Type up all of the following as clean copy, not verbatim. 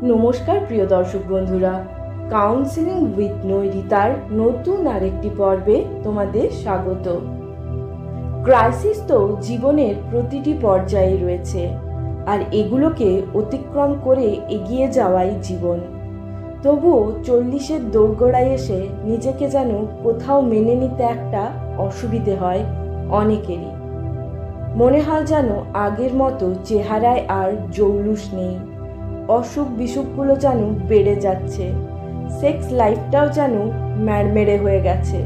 নমস্কার প্রিয় দর্শক বন্ধুরা, কাউন্সিলিং উইথ নৈরিতার নতুন আরেকটি পর্বে তোমাদের স্বাগত। ক্রাইসিস তো জীবনের প্রতিটি পর্যায়ে রয়েছে, আর এগুলোকে অতিক্রম করে এগিয়ে যাওয়াই জীবন। তবুও 40-এর দোরগোড়ায় এসে নিজেকে যেন কোথাও মেনে নিতে একটা অসুবিধে হয় অনেকেরই। মনে হয় যেন আগের মতো চেহারায় আর জৌলুস নেই, অসুখ বিসুখগুলো যেন বেড়ে যাচ্ছে, সেক্স লাইফটাও যেন ম্যাড়মেড়ে হয়ে গেছে,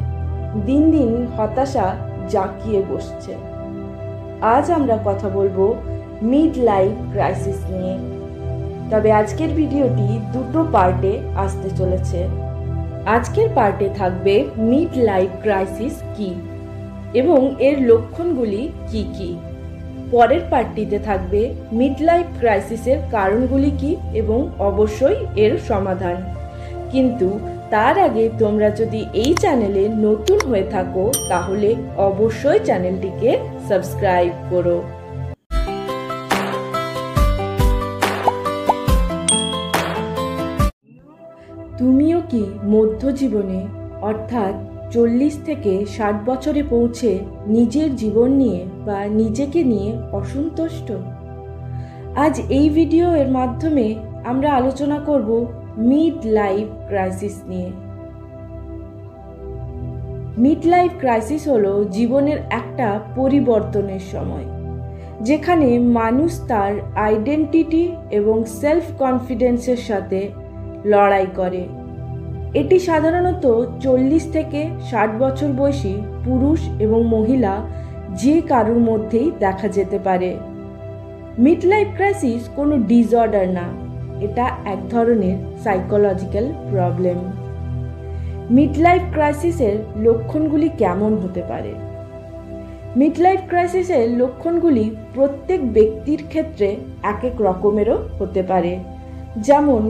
দিন দিন হতাশা জাঁকিয়ে বসছে। আজ আমরা কথা বলবো মিড লাইফ ক্রাইসিস নিয়ে। তবে আজকের ভিডিওটি দুটো পার্টে আসতে চলেছে। আজকের পার্টে থাকবে মিড লাইফ ক্রাইসিস কি এবং এর লক্ষণগুলি কি কি। পরের পার্টটিতে থাকবে মিড লাইফ ক্রাইসিসের কারণগুলি কি এবং অবশ্যই এর সমাধান। কিন্তু তার আগে তোমরা যদি এই চ্যানেলে নতুন হয়ে থাকো তাহলে অবশ্যই চ্যানেলটিকে সাবস্ক্রাইব করো। তুমিও কি মধ্যজীবনে অর্থাৎ 40 থেকে 60 বছরে পৌঁছে নিজের জীবন নিয়ে বা নিজেকে নিয়ে অসন্তুষ্ট? আজ এই ভিডিও এর মাধ্যমে আমরা আলোচনা করব মিড লাইফ ক্রাইসিস নিয়ে। মিড লাইফ ক্রাইসিস হলো জীবনের একটা পরিবর্তনের সময়, যেখানে মানুষ তার আইডেন্টিটি এবং সেলফ কনফিডেন্সের সাথে লড়াই করে। এটি সাধারণত 40 থেকে 60 বছর বয়সী পুরুষ এবং মহিলা যে কারোর মধ্যেই দেখা যেতে পারে। মিড লাইফ ক্রাইসিস কোনো ডিসঅর্ডার না, এটা এক ধরনের সাইকোলজিক্যাল প্রবলেম। মিড লাইফ ক্রাইসিসের লক্ষণগুলি কেমন হতে পারে? মিড লাইফ ক্রাইসিসের লক্ষণগুলি প্রত্যেক ব্যক্তির ক্ষেত্রে এক এক রকমেরও হতে পারে। যেমন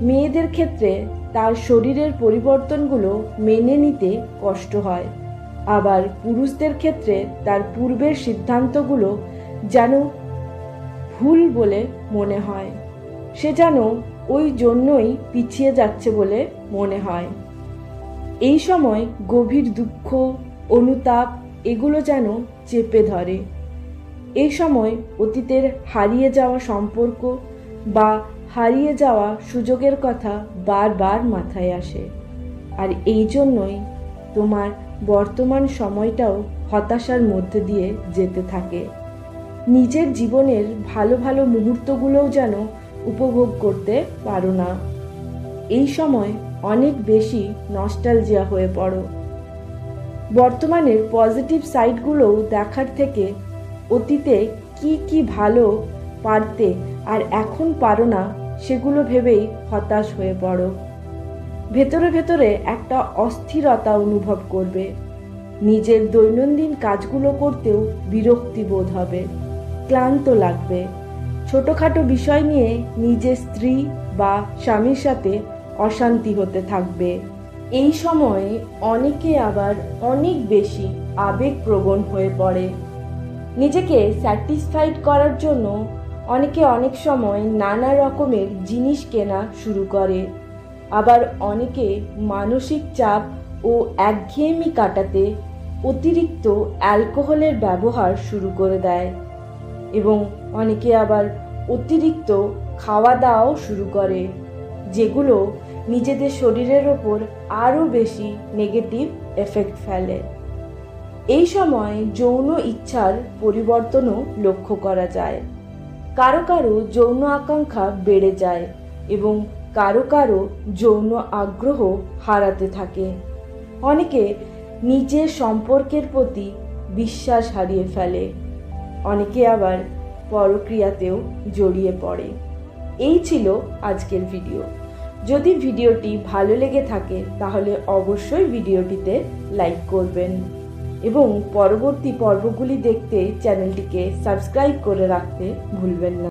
মেয়েদের ক্ষেত্রে তার শরীরের পরিবর্তনগুলো মেনে নিতে কষ্ট হয়, আবার পুরুষদের ক্ষেত্রে তার পূর্বের সিদ্ধান্তগুলো যেন ভুল বলে মনে হয়, সে যেন ওই জন্যই পিছিয়ে যাচ্ছে বলে মনে হয়। এই সময় গভীর দুঃখ, অনুতাপ এগুলো যেন চেপে ধরে। এই সময় অতীতের হারিয়ে যাওয়া সম্পর্ক বা হারিয়ে যাওয়া সুযোগের কথা বারবার মাথায় আসে, আর এই জন্যই তোমার বর্তমান সময়টাও হতাশার মধ্যে দিয়ে যেতে থাকে। নিজের জীবনের ভালো ভালো মুহূর্তগুলোও যেন উপভোগ করতে পারো না। এই সময় অনেক বেশি নস্টালজিয়া হয়ে পড়ো। বর্তমানের পজিটিভ সাইডগুলোও দেখার থেকে অতীতে কি কি ভালো পারতে আর এখন পারো না সেগুলো ভেবেই হতাশ হয়ে পড়ো। ভেতরে ভেতরে একটা অস্থিরতা অনুভব করবে। নিজের দৈনন্দিন কাজগুলো করতেও বিরক্তি বোধ হবে, ক্লান্ত লাগবে। ছোটোখাটো বিষয় নিয়ে নিজের স্ত্রী বা স্বামীর সাথে অশান্তি হতে থাকবে। এই সময়ে অনেকে আবার অনেক বেশি আবেগপ্রবণ হয়ে পড়ে। নিজেকে স্যাটিসফাইড করার জন্য অনেকে অনেক সময় নানা রকমের জিনিস কেনা শুরু করে, আবার অনেকে মানসিক চাপ ও একঘেয়েমি কাটাতে অতিরিক্ত অ্যালকোহলের ব্যবহার শুরু করে দেয়, এবং অনেকে আবার অতিরিক্ত খাওয়া দাওয়াও শুরু করে, যেগুলো নিজেদের শরীরের ওপর আরও বেশি নেগেটিভ এফেক্ট ফেলে। এই সময় যৌন ইচ্ছার পরিবর্তনও লক্ষ্য করা যায়। কারো কারো যৌন আকাঙ্ক্ষা বেড়ে যায় এবং কারো কারো যৌন আগ্রহ হারাতে থাকে। অনেকে নিজের সম্পর্কের প্রতি বিশ্বাস হারিয়ে ফেলে, অনেকে আবার পরক্রিয়াতেও জড়িয়ে পড়ে। এই ছিল আজকের ভিডিও। যদি ভিডিওটি ভালো লেগে থাকে তাহলে অবশ্যই ভিডিওটিতে লাইক করবেন এবং পরবর্তী পর্বগুলি দেখতে চ্যানেলটিকে সাবস্ক্রাইব করে রাখতে ভুলবেন না।